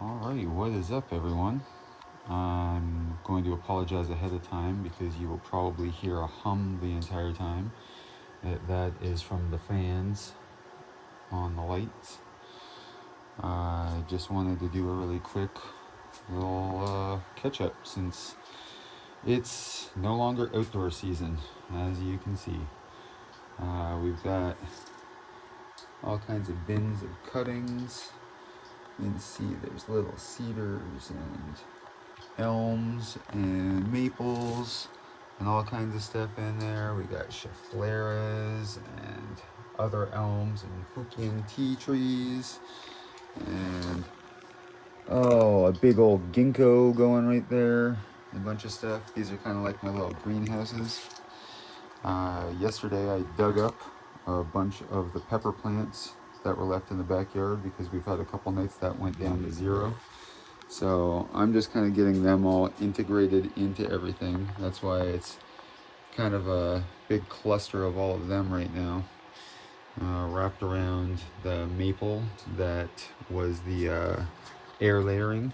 Alright, what is up, everyone? I'm going to apologize ahead of time because you will probably hear a hum the entire time. That is from the fans on the lights. I just wanted to do a really quick little catch up since it's no longer outdoor season, as you can see. We've got all kinds of bins of cuttings. You can see there's little cedars and elms and maples and all kinds of stuff in there. We got scheffleras and other elms and Fujian tea trees and a big old ginkgo going right there, a bunch of stuff. These are kind of like my little greenhouses. Yesterday I dug up a bunch of the pepper plants that were left in the backyard because we've had a couple nights that went down to zero. So I'm just kind of getting them all integrated into everything. That's why it's kind of a big cluster of all of them right now. Wrapped around the maple that was the air layering.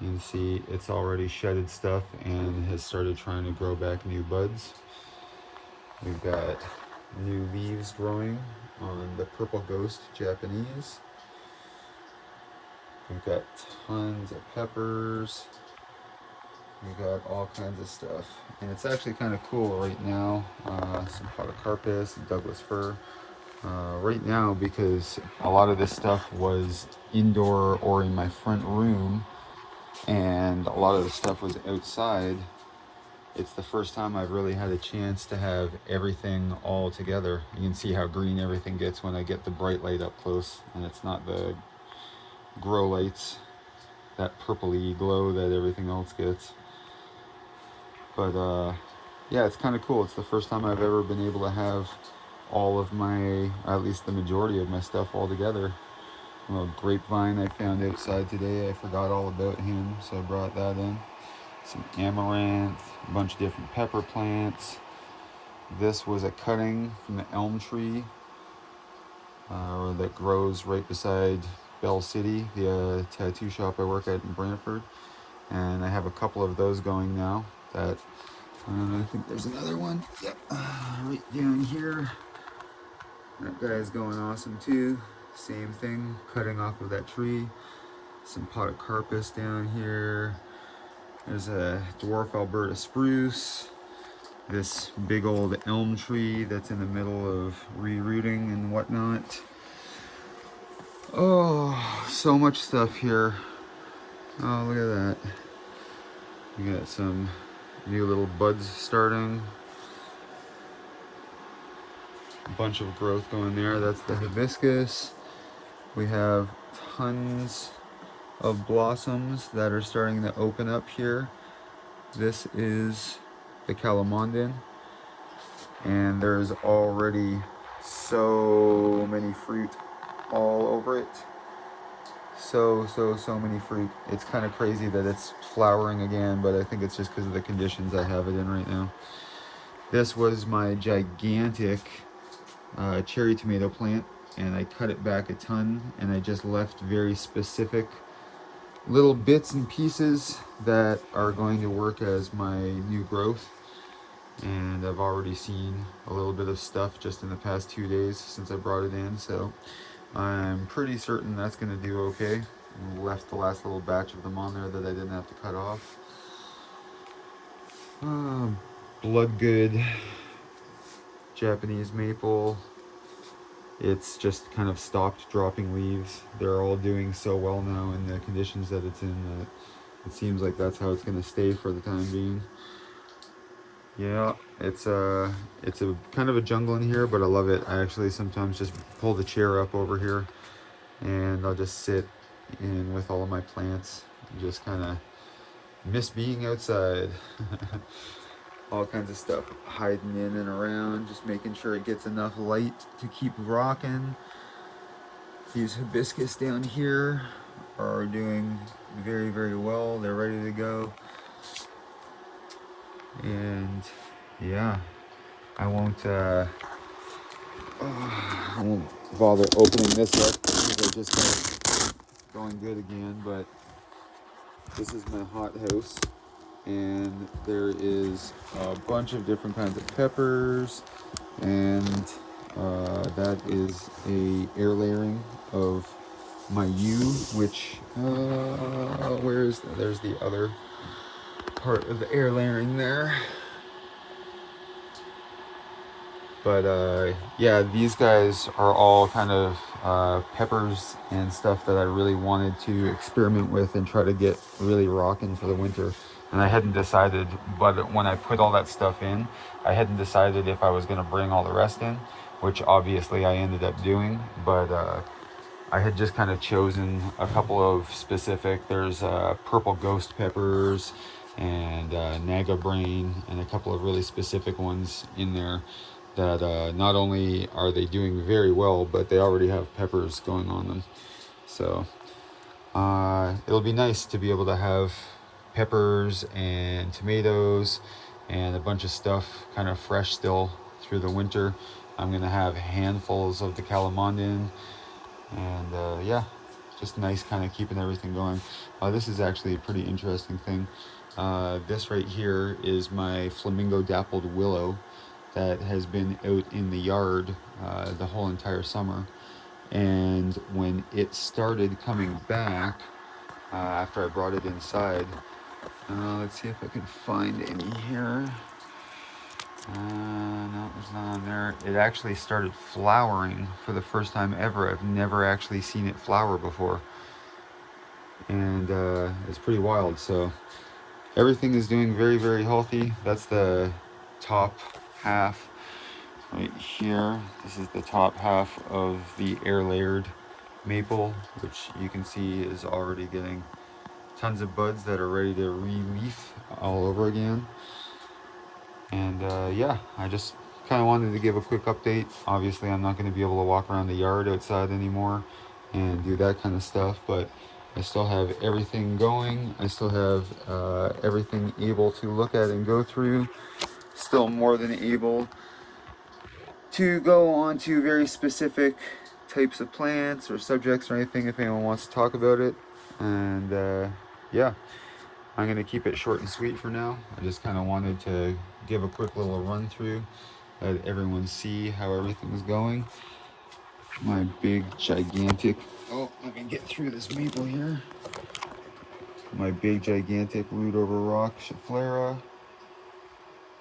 You can see it's already shedded stuff and has started trying to grow back new buds. We've got new leaves growing on the Purple Ghost Japanese. We've got tons of peppers. We've got all kinds of stuff. And it's actually kind of cool right now. Some podocarpus and Douglas fir. Right now, because a lot of this stuff was indoor or in my front room, and a lot of the stuff was outside, it's the first time I've really had a chance to have everything all together. You can see how green everything gets when I get the bright light up close, and it's not the grow lights, that purpley glow that everything else gets. But yeah, it's kind of cool. It's the first time I've ever been able to have all of my, at least the majority of my stuff all together. A little grapevine I found outside today. I forgot all about him, so I brought that in. Some amaranth, a bunch of different pepper plants. This was a cutting from the elm tree that grows right beside Bell City, the tattoo shop I work at in Brantford. And I have a couple of those going now. That I think there's another one. Yep, right down here. That guy's going awesome too. Same thing, cutting off of that tree. Some podocarpus down here. There's a dwarf Alberta spruce. This big old elm tree that's in the middle of rerooting and whatnot. Oh, so much stuff here. Oh, look at that. We got some new little buds starting. A bunch of growth going there. That's the hibiscus. We have tons of blossoms that are starting to open up here. This is the calamondin, and there's already so many fruit all over it. So many fruit. It's kind of crazy that it's flowering again, but I think it's just because of the conditions I have it in right now. This was my gigantic cherry tomato plant, and I cut it back a ton, and I just left very specific little bits and pieces that are going to work as my new growth. And I've already seen a little bit of stuff just in the past 2 days since I brought it in, so I'm pretty certain that's going to do okay. I left the last little batch of them on there that I didn't have to cut off. Bloodgood Japanese maple. It's just kind of stopped dropping leaves. They're all doing so well now in the conditions that it's in that it seems like that's how it's going to stay for the time being. Yeah, it's a kind of a jungle in here, but I love it. I actually sometimes just pull the chair up over here and I'll just sit in with all of my plants and just kind of miss being outside. All kinds of stuff hiding in and around, just making sure it gets enough light to keep rocking. These hibiscus down here are doing very, very well. They're ready to go. And yeah, I won't bother opening this up because I just got going good again, but this is my hot house, and there is a bunch of different kinds of peppers, and that is a air layering of my yew, which where is that? There's the other part of the air layering there. But yeah, these guys are all kind of peppers and stuff that I really wanted to experiment with and try to get really rocking for the winter. And I hadn't decided, but when I put all that stuff in, I hadn't decided if I was going to bring all the rest in, which obviously I ended up doing. But I had just kind of chosen a couple of specific. There's purple ghost peppers and Naga brain, and a couple of really specific ones in there that not only are they doing very well, but they already have peppers going on them. So it'll be nice to be able to have peppers and tomatoes and a bunch of stuff kind of fresh still through the winter. I'm gonna have handfuls of the calamondin, and yeah, just nice kind of keeping everything going. This is actually a pretty interesting thing. This right here is my flamingo dappled willow that has been out in the yard the whole entire summer. And when it started coming back, after I brought it inside, let's see if I can find any here. No, there's not on there. It actually started flowering for the first time ever. I've never actually seen it flower before. And it's pretty wild. So everything is doing very, very healthy. That's the top half right here. This is the top half of the air layered maple, which you can see is already getting tons of buds that are ready to re-leaf all over again. And yeah, I just kind of wanted to give a quick update. Obviously I'm not going to be able to walk around the yard outside anymore and do that kind of stuff, but I still have everything going. I still have everything able to look at and go through. Still more than able to go on to very specific types of plants or subjects or anything if anyone wants to talk about it. And yeah, I'm going to keep it short and sweet for now. I just kind of wanted to give a quick little run through, let everyone see how everything's going. My big gigantic, oh, let me get through this maple here. My big gigantic root over rock Schefflera,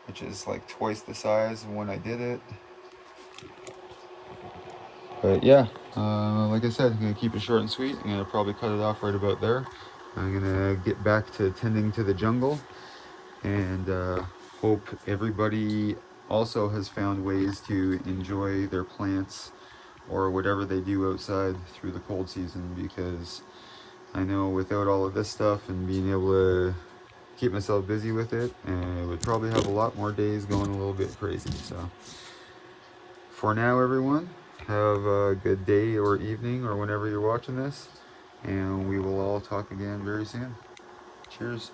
which is like twice the size of when I did it. But yeah, like I said, I'm going to keep it short and sweet. I'm going to probably cut it off right about there. I'm going to get back to tending to the jungle, and hope everybody also has found ways to enjoy their plants or whatever they do outside through the cold season, because I know without all of this stuff and being able to keep myself busy with it, I would probably have a lot more days going a little bit crazy. So for now, everyone, have a good day or evening or whenever you're watching this, and we will all talk again very soon. Cheers.